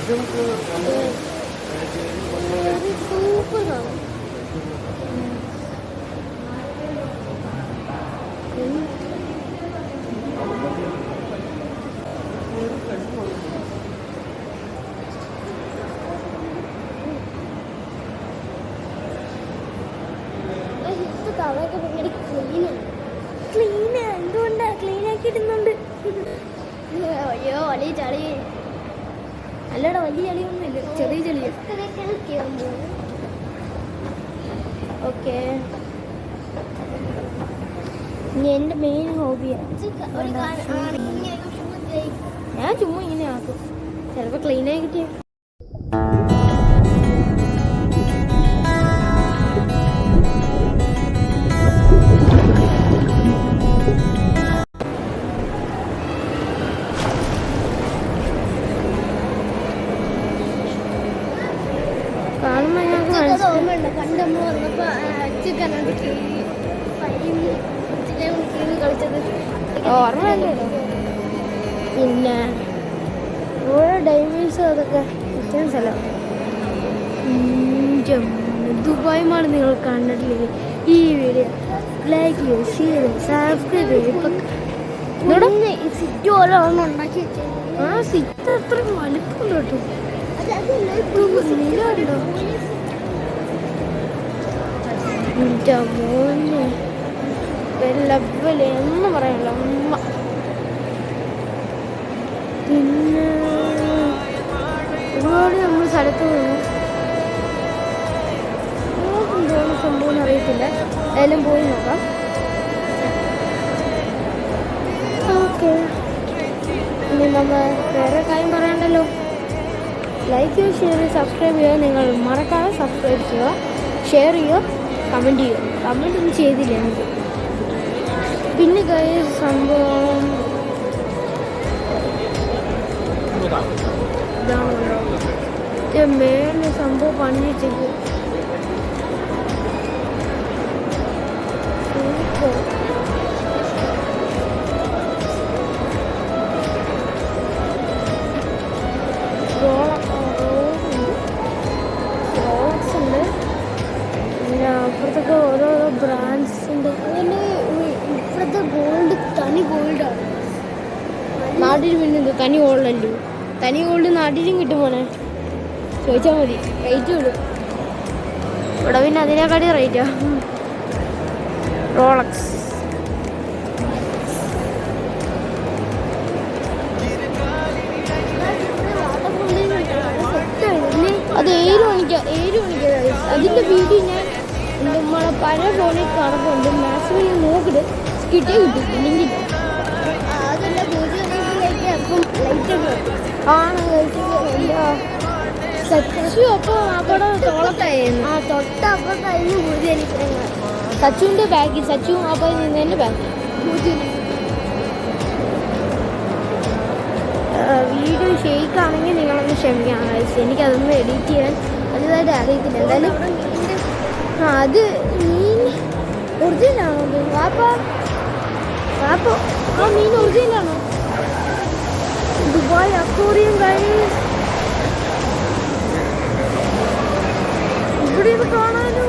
സൂപ്പറാ. സൂപ്പറാണ്. തവയൊക്കെ ഭയങ്കര ക്ലീനാ. എന്തുകൊണ്ടാ ക്ലീനാക്കി ഇടുന്നുണ്ട്? അയ്യോ വലിയ ചളി. അല്ലടാ വലിയ ചളിയൊന്നുമില്ല, ചെറിയ ചളിയ. ഓക്കെ, ഇനി എൻ്റെ മെയിൻ ഹോബിയാണ്. ഞാൻ ചുമ്മാ ഇങ്ങനെ ആക്കും, ചിലപ്പോൾ ക്ലീനായി കിട്ടിയ. കാണുമ്പോൾ ഞങ്ങൾക്ക് ഓർമ്മയുണ്ട്, പണ്ട് നമ്മൾ വന്നപ്പോൾ കളിച്ചത് ഓർമ്മയുണ്ടല്ലോ. പിന്നെ ഇവിടെ ഡൈമീസ് അതൊക്കെ ഇത്രയും സ്ഥലം. ദുബായുമാണ് നിങ്ങൾ കണ്ടിട്ടില്ലെങ്കിൽ ഈ വീഡിയോ ലൈക്ക് ചെയ്യൂ, ഷെയർ ചെയ്യൂ, സബ്സ്ക്രൈബ് ചെയ്യൂ. ഇപ്പം സിറ്റ് പോലെ ഉണ്ടാക്കി ആ സിറ്റ് അത്ര വലുപ്പമുണ്ട് കേട്ടോ. മോനെ ലെവല് എന്ന് പറയാനല്ലോ. പിന്നെ ഒരുപാട് നമ്മൾ സ്ഥലത്ത് പോയി എന്തോന്ന് സംഭവം അറിയത്തില്ല, ഏതായാലും പോയി നോക്കാം. ഓക്കെ, ഇനി നമ്മൾ വേറെ കാര്യം പറയണ്ടല്ലോ. ലൈക്ക് ചെയ്യുക, ഷെയർ ചെയ്യുക, സബ്സ്ക്രൈബ് ചെയ്യുക. നിങ്ങൾ മറക്കാതെ സബ്സ്ക്രൈബ് ചെയ്യുക, ഷെയർ ചെയ്യുക, കമൻറ്റ് ചെയ്യുക. കമൻറ്റ് ഒന്നും ചെയ്തില്ല എനിക്ക്. പിന്നെ സംഭവം ഇതാണല്ലോ, മേലെ സംഭവം പണിയിച്ചത് ഉണ്ട്. പിന്നെ അപ്പുറത്തൊക്കെ ഓരോരോ ബ്രാൻഡ്സ് ഉണ്ട്. അതിൻ്റെ ഇപ്പുറത്തെ ഗോൾഡ് തനി ഗോൾഡാണ്. നാട്ടിൽ പിന്നെ തനി ഗോൾഡല്ലോ. തനി ഗോൾഡ് നാട്ടിലും കിട്ടും പോലെ ചോദിച്ചാൽ മതി, റേറ്റ് വിടും. ഇവിടെ പിന്നെ അതിനെക്കാട്ടി റേറ്റാ. റോളക്സ് അത് 7 മണിക്കാ. അതിൻ്റെ വീഡിയോ ഞാൻ നമ്മളെ പഴയ ഫോണിൽ കാണുന്നുണ്ട്. മാക്സിമം ഞാൻ നോക്കിയിട്ട് കിട്ടിയേ കിട്ടും, ഇല്ലെങ്കിൽ ആണ്. സച്ചു അപ്പോൾ അവിടെ തോളത്തായിരുന്നു. ആ തൊട്ടപ്പുറത്തായിരുന്നു പൂജ. സച്ചുവിൻ്റെ ബാഗിൽ, സച്ചു അപ്പോൾ നിന്നതിൻ്റെ ബാഗിൽ വീഡിയോ ഷെയ്ക്കാണെങ്കിൽ നിങ്ങളൊന്ന് ക്ഷമിക്കണം. എനിക്കതൊന്നും എഡിറ്റ് ചെയ്യാൻ വലുതായിട്ട് അറിയത്തില്ല. എന്തായാലും അത് മീൻ ഒറിജിനലാണോ? വാപ്പോ ആ മീൻ ഒറിജിനലാണോ? ദുബായ് അക്വേറിയം ഗൈസ്, ഇവിടെ ഇത് കാണാനോ.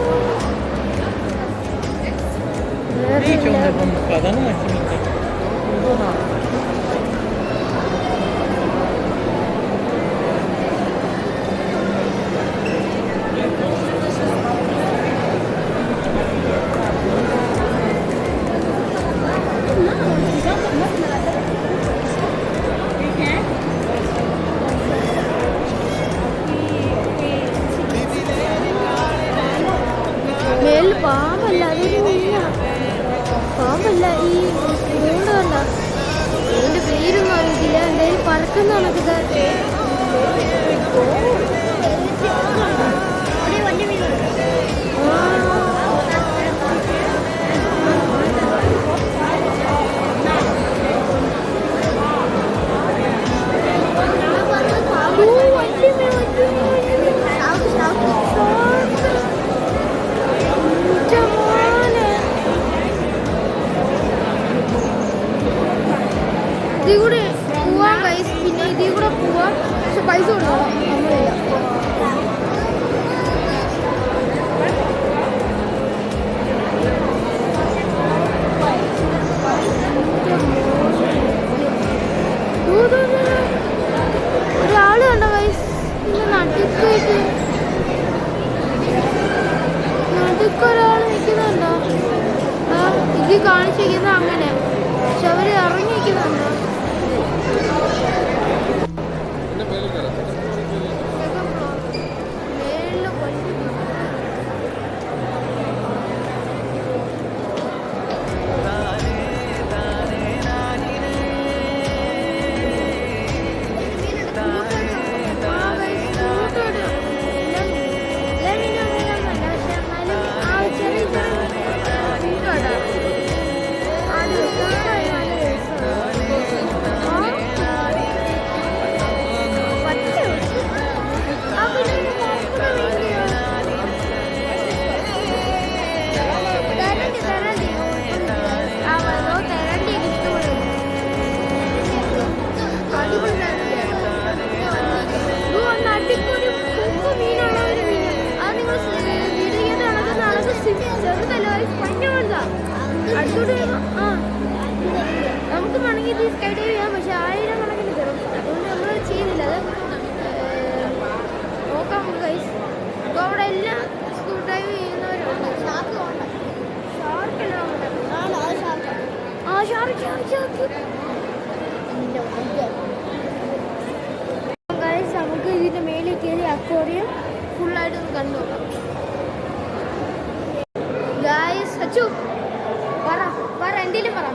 പാമ്പല്ല, അതൊരു മീനാണ്. പാമ്പല്ല, ഈ നീണ്ട കണ്ട. ഇതിൻ്റെ പേരൊന്നും അറിയത്തില്ല. എന്തായാലും പറക്കുന്ന കണക്കത്. ഇതികൂടെ പോവാൻ പിന്നെ ഇതിൽ കൂടെ പോവാം, പക്ഷെ പൈസ കൊടുക്കണം. നമ്മളില്ല. ഒരാള് കണ്ടോ ഗൈസ്, പിന്നെ നടുക്കൊരാൾ നിൽക്കുന്നുണ്ടോ? ഇത് കാണിച്ചിരിക്കുന്നത് അങ്ങനെ, പക്ഷെ അവര് ഇറങ്ങി നിൽക്കുന്നുണ്ടോ? നമുക്ക് വേണമെങ്കിൽ ഇത് സ്കൈ ഡൈവ് ചെയ്യാം, പക്ഷെ 1000 കണക്കിന് തരും. അതുകൊണ്ട് നമ്മൾ ചെയ്യുന്നില്ല. അത് നോക്കാം ഗൈസ്. അപ്പോൾ അവിടെ എല്ലാം സ്കൂ ഡൈവ് ചെയ്യുന്നവരുണ്ട്. ഷാർക്കല്ല ഷാർക്ക് ഗൈസ്. നമുക്ക് ഇതിൻ്റെ മേലിൽ കയറി അക്വേറിയം ഫുള്ളായിട്ടൊന്ന് കണ്ടു നോക്കാം ഗൈസ്. അച്ചു പറ എന്തെങ്കിലും പറ.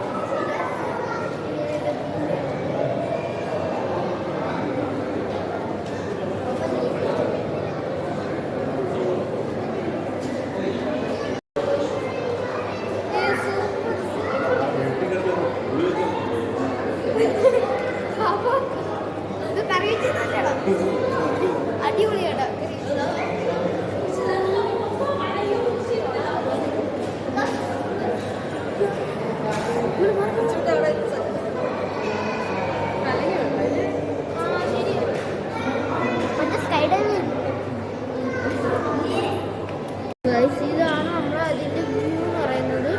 അടിപൊളിയാട്ടോ. ഇതാണ് നമ്മൾ അതിന്റെ വ്യൂ എന്ന് പറയുന്നത്.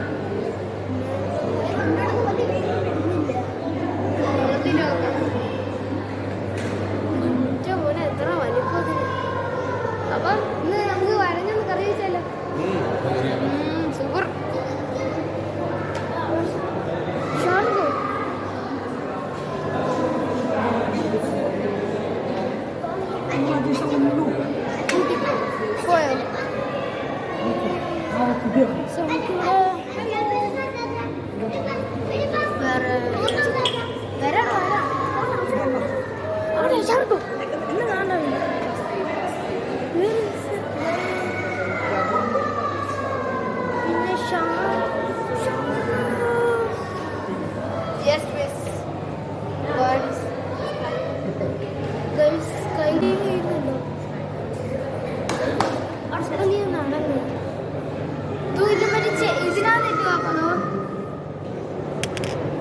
പോലെ എത്ര വലിപ്പത്തിന്. അപ്പൊ ഇന്ന് നമുക്ക് വരഞ്ഞൊന്ന് കറി വെച്ചാലോ? സൂപ്പർ. പോയോ?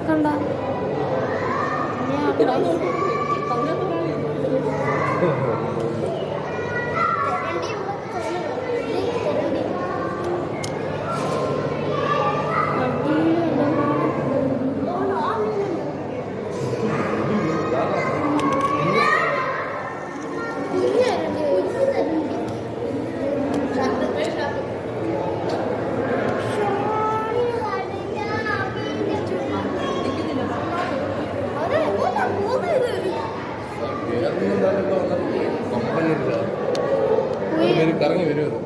കണ്ടോ? കറങ്ങി വരുമോ?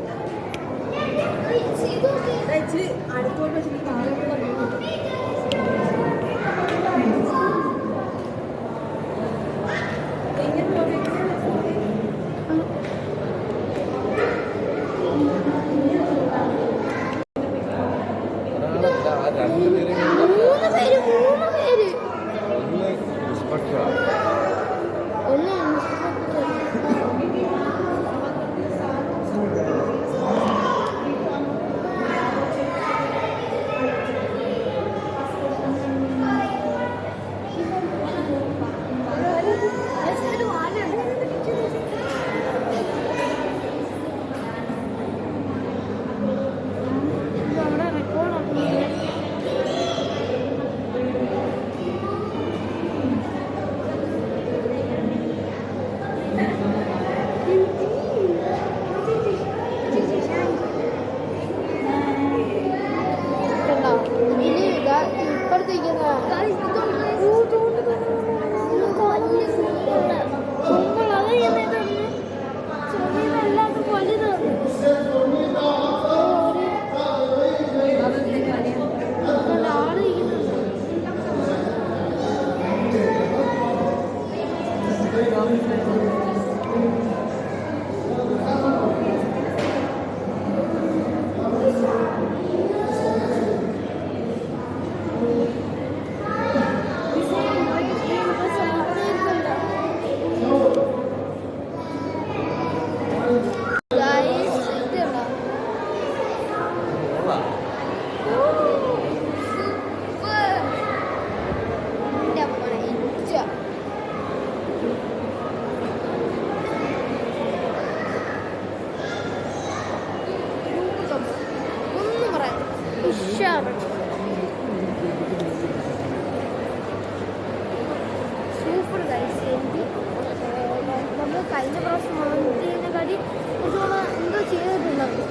കഴിഞ്ഞ പ്രാവശ്യം മന്തിനെക്കാട്ടി കുറച്ചുകൂടെ എന്തോ ചെയ്തിട്ടുണ്ടാവും.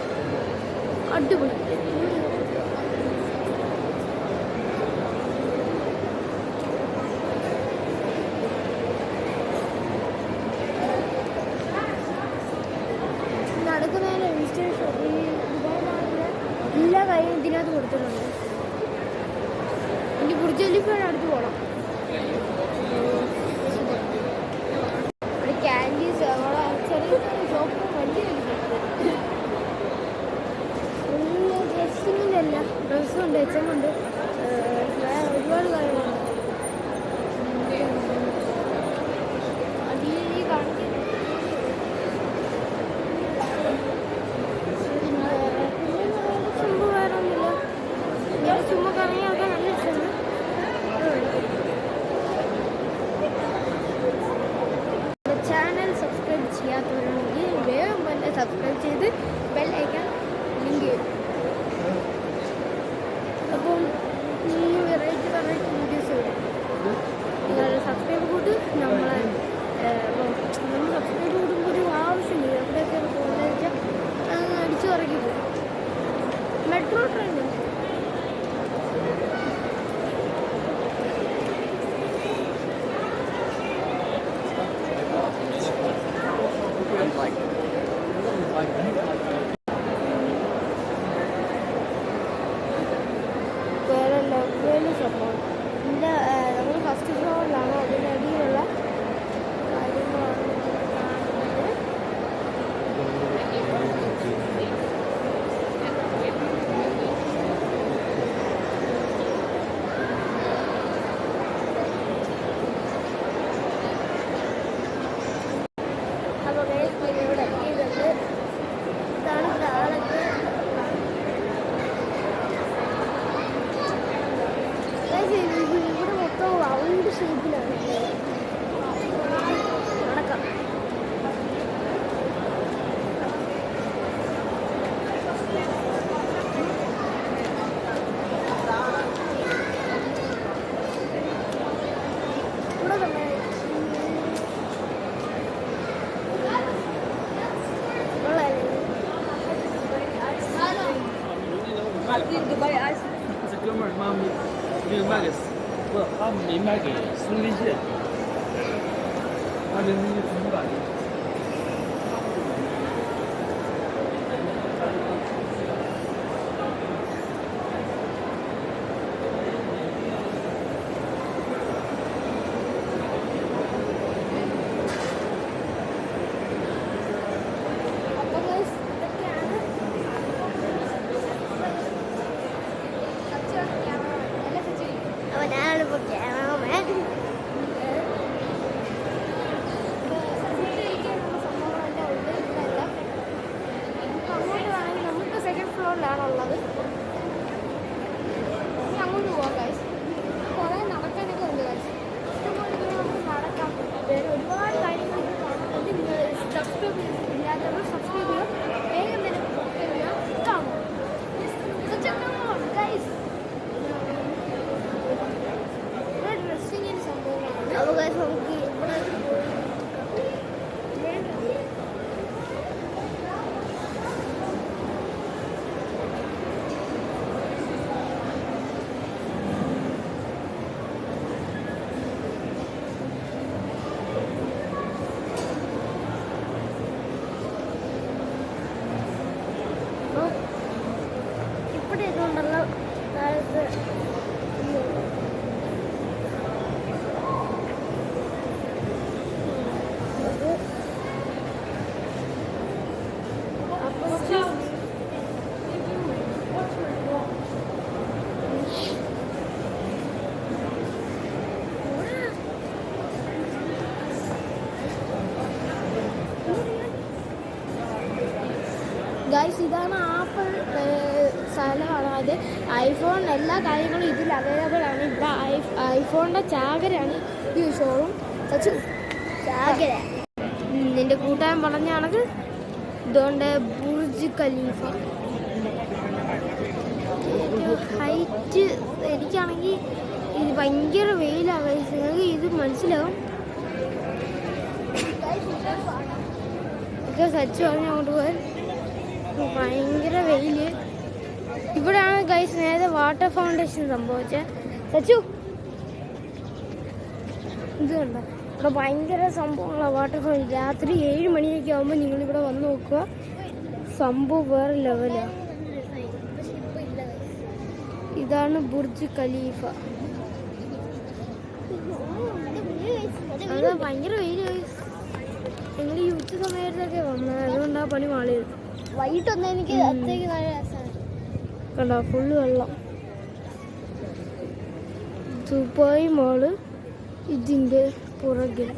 അടിപൊളി. നടക്കുന്നതിന് ഇൻസ്റ്റേഷൻ ഈ ദുബായ് നാട്ടിലെ എല്ലാ കാര്യവും ഇതിനകത്ത് കൊടുത്തിട്ടുണ്ട്. ഇനി ബുർജ് ഖലീഫയുടെ അടുത്ത് പോകണം. അവിടെ ക്യാൻഡീസ്, അവിടെ ചെറിയ ചെറിയ ഷോപ്പ്, വലിയ ഫുള്ള് ഡ്രസ്സിങ്ങിൻ്റെ അല്ല, ഡ്രസ്സുണ്ട്, എച്ചമുണ്ട്, ഒരുപാട് കാര്യങ്ങളുണ്ട്. അതിൽ ഈ കാണിക്കുന്നത് ചുമ്മാ കറങ്ങിയൊക്കെ നല്ല ഇഷ്ടമാണ്. ചാനൽ സബ്സ്ക്രൈബ് ചെയ്യാത്തവരാണെങ്കിൽ വേഗം തന്നെ സബ്സ്ക്രൈബ് ചെയ്ത് ബെൽ ഐക്കൺ ലിങ്ക് ചെയ്യും. അപ്പം ഈ വെറൈറ്റി വീഡിയോസ് വരും. നിങ്ങൾ സബ്സ്ക്രൈബ് കൂട്ട് നമ്മളെ നമ്മൾ സബ്സ്ക്രൈബ് കൂടുമ്പോൾ ഒരു ആവശ്യമില്ല. എവിടെയൊക്കെ പോകുന്നത് വെച്ചാൽ അങ്ങ് അടിച്ചു ഇറക്കി പോകും. മെട്രോ ട്രെയിൻ വേറെ ലെവല് സംഭവം. ഇതിൻ്റെ നമ്മൾ ഫസ്റ്റ് ഫ്ലോറിലാണ്. അതിനടിയിലുള്ള കാര്യങ്ങളാണ് കാണുന്നത്. അപ്പോൾ ഇവിടെ എത്തിയിട്ടുണ്ട്. ഇതാണ് താഴത്തെ. ഇവിടെ മൊത്തം റൗണ്ട് ഷേപ്പിലാണ്. നടക്കാം. ഇവിടെ തന്നെ Dubai Ice，这哥们儿妈没有卖给，不，他没卖给孙立健，他的那个主板。ഞാനിപ്പോൾ ക്യാമറമാൻ. അങ്ങോട്ട് വേണമെങ്കിൽ നമുക്ക് സെക്കൻഡ് ഫ്ലോറിലാണുള്ളത്. അങ്ങോട്ട് പോവാം ഗൈസ്. കുറേ നടക്കാനൊക്കെ ഉണ്ട് ഗൈസ്. ഇഷ്ടംപോലെ നമുക്ക് നടക്കാം. വേറെ ഒരുപാട് കാര്യങ്ങൾ ഇത് കാണുന്നുണ്ട്. നിങ്ങൾ സബ്സ്ക്രൈബ് ഇല്ലാത്തവർ സബ്സ്ക്രൈബ് ചെയ്യുക. വേഗം തന്നെ സബ്സ്ക്രൈബ് ചെയ്യുക. കാണും ഗൈസ്. ഡ്രസ്സിങ്ങിന് സംഭവങ്ങളാണ്. അപ്പോൾ ഗൈസ് നമുക്ക് ഇവിടെ ഇവിടെ ഇതുകൊണ്ടുള്ള താഴത്ത് ഗൈസ് ഇതാണ് ആപ്പിൾ സ്ഥലമാണ്. അത് ഐഫോൺ എല്ലാ കാര്യങ്ങളും ഇതിൽ അവൈലബിൾ ആണ്. ഇവിടെ ഐഫോണിൻ്റെ ചാകരയാണ് ഈ ഷോറും. ചാകര നിൻ്റെ കൂട്ടുകാരൻ പറഞ്ഞാണത്. ഇതുകൊണ്ട് ബുർജ് ഖലീഫ ഹൈറ്റ്. എനിക്കാണെങ്കിൽ ഇത് ഭയങ്കര വെയിലാണ്. നിങ്ങൾക്ക് ഇത് മനസ്സിലാവും. ഒക്കെ സച്ചു പറഞ്ഞ് അങ്ങോട്ട് പോയാൽ ഭയങ്കര വെയില്. ഇവിടെയാണ് ഗൈസ് നേരത്തെ വാട്ടർ ഫൗണ്ടേഷൻ സംഭവിച്ചത്. സച്ചു ഇത് കണ്ടോ, ഇവിടെ ഭയങ്കര സംഭവങ്ങളാണ് വാട്ടർ ഫൗണ്ടേഷൻ. രാത്രി 7 മണിയൊക്കെ ആകുമ്പോൾ നിങ്ങളിവിടെ വന്ന് നോക്കുക, സംഭവം വേറെ ലെവലാണ്. ഇതാണ് ബുർജ് ഖലീഫ. അത് ഭയങ്കര വെയില്. ഞങ്ങൾ ഈ ഉച്ച സമയത്തൊക്കെ വന്നത്, അതുകൊണ്ട് ആ പണി മാളിയത്. വൈകിട്ടൊന്നും എനിക്ക് അത്രയ്ക്ക് നല്ല രസമാണ്. കണ്ടോ ഫുള്ള് വെള്ളം. ദുബായ് മാള് ഇതിൻ്റെ പുറകിൽ.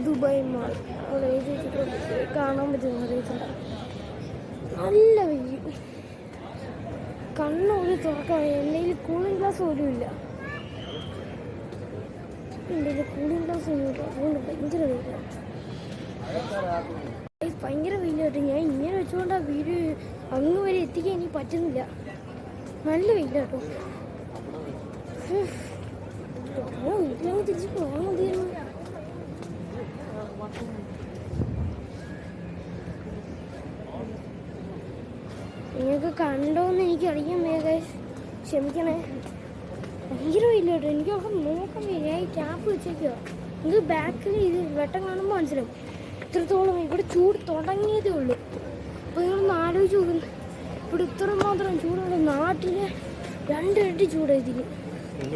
ദുബായ് മാൾ അവിടെ എഴുതി കാണാൻ പറ്റുന്ന അറിയത്തില്ല. നല്ല വെയിൽ, കണ്ണൊരു തുറക്കാൻ. എന്തെങ്കിലും കൂളിംഗ് ഗ്ലാസ് പോലും ഇല്ല. എന്തെങ്കിലും കൂളിംഗ് ഗ്ലാസ് ഒന്നും ഇല്ല. അതുകൊണ്ട് ഭയങ്കര വെയിലാണ്. ഭയങ്കര വെയിലായിട്ട് ഞാൻ ഇങ്ങനെ വെച്ചുകൊണ്ട് ആ വീട് അങ്ങ് വരെ എത്തിക്കാൻ എനിക്ക് പറ്റുന്നില്ല. നല്ല വെയിലാട്ടോ. വീട്ടിലങ്ങ് തിരിച്ച് പോകാൻ മതിയായിരുന്നു. നിങ്ങൾക്ക് കണ്ടോന്ന് എനിക്കറിയാൻ വേഗം ക്ഷമിക്കണേ. ഭയങ്കര വെയിലാട്ടോ. എനിക്ക് അവിടെ നോക്കാൻ വയ്യ. ഞാൻ ഈ ക്യാപ്പ് വെച്ചേക്കുക. ഇത് ബാക്കിൽ ഇത് വെട്ടം കാണുമ്പോൾ മനസ്സിലാവും ഇത്രത്തോളം ഇവിടെ ചൂട് തുടങ്ങിയതേ ഉള്ളൂ. അപ്പോൾ നിങ്ങളൊന്ന് ആലോചിച്ച് നോക്കുന്നു, ഇവിടെ ഇത്ര മാത്രം ചൂടുള്ള നാട്ടിൽ 2 ഇരട്ടി ചൂടായി ഇതിന്.